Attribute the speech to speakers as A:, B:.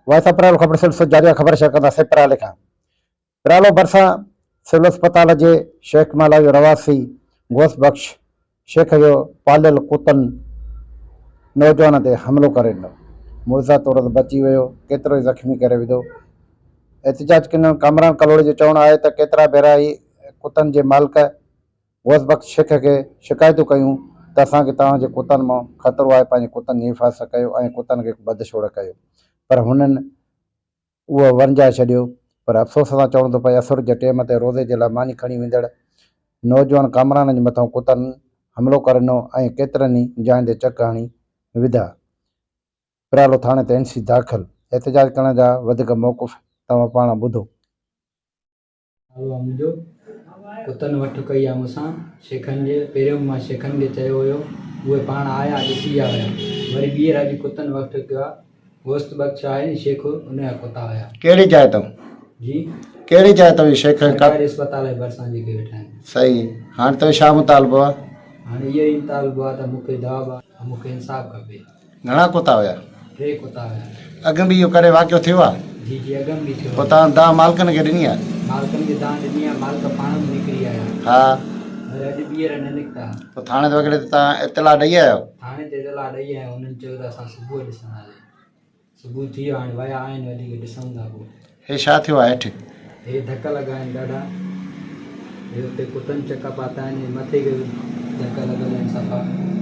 A: वैसा प्रालो खबर सिलसिलो जारी खबर शेयर कंदासीं प्राले खां। प्रालो भरिसां सिविल अस्पताल जे शेख माला जो रवासी गोस बख्श शेख जो पालियल कुतनि नौजवान ते हमिलो करे ॾिनो। मुआज़ा तौर ते बची वियो, केतिरो ई ज़ख़्मी करे विधो। एहतिजाज कंदड़ कामरान कलोड़ी जो चवणु आहे त केतिरा भेरा ई कुतनि जे मालिक गोस बख्श शेख खे शिकायतूं कयूं त असांखे तव्हांजे कुतनि मां ख़तरो आहे, पंहिंजे कुतनि जी हिफ़ाज़त कयो ऐं कुतनि खे बदिशोड़ कयो, पर हुननि उहो वरजाए छॾियो। पर अफ़सोस सां चवणो थो पए असुर जे टाइम ते रोज़े जे लाइ मानी खणी वेंदड़ नौजवान कामरान जे मथां कुतनि हमिलो करे ॾिनो ऐं केतिरनि ई जान ते चक हणी विधा। प्रालो थाणे ते NC दाख़िल। एहतिजाज करण जा वधीक मौक़ुफ़ तव्हां पाण ॿुधो।
B: मुंहिंजो कुतनि वठि कई आहे मूंसां शेखनि जे। पहिरियों मां शेखनि खे चयो हुयो, उहे पाण आया ॾिसी विया हुया। वरी ॿीहर अॼु कुतनि वठि कयो आहे। गोश्त बख़्श आहे नी शेख, उनजा कुता हुया।
A: कहिड़ी जाइ अथव?
B: जी
A: कहिड़ी जाइ अथव शेख?
B: सरकारी अस्पताल जे भरिसां जेके वेठा आहिनि।
A: सही। हाणे त छा मुतालबो आहे?
B: हाणे इहो ई मुतालबो आहे त मूंखे जवाबु आहे, मूंखे इंसाफ़ खपे।
A: घणा कुता हुया?
B: 3 कुता हुया।
A: अॻु बि इहो करे वाक़ियो थियो आहे?
B: जी जी, अॻु बि थियो।
A: पोइ तव्हां दाव मालिकनि खे ॾिनी आहे?
B: मालिकनि खे दाव ॾिनी आहे, मालिक पाण बि निकिरी आया।
A: हा,
B: वरी अॼु ॿीहर न निकिता।
A: पोइ थाणे वग़ैरह ते तव्हां इतला ॾेई आयो?
B: थाणे ते इतला ॾेई आया। हुननि चयो त असां सुबुह ॾिसंदासीं। सुबुह थी वियो, हाणे विया आहिनि, वधीक ॾिसूं था पोइ।
A: हे छा थियो आहे हेठि?
B: हे धक लॻा आहिनि ॾाढा। हे हुते कुतनि चका पाता आहिनि, मथे खे धक लॻल आहिनि सफ़ा।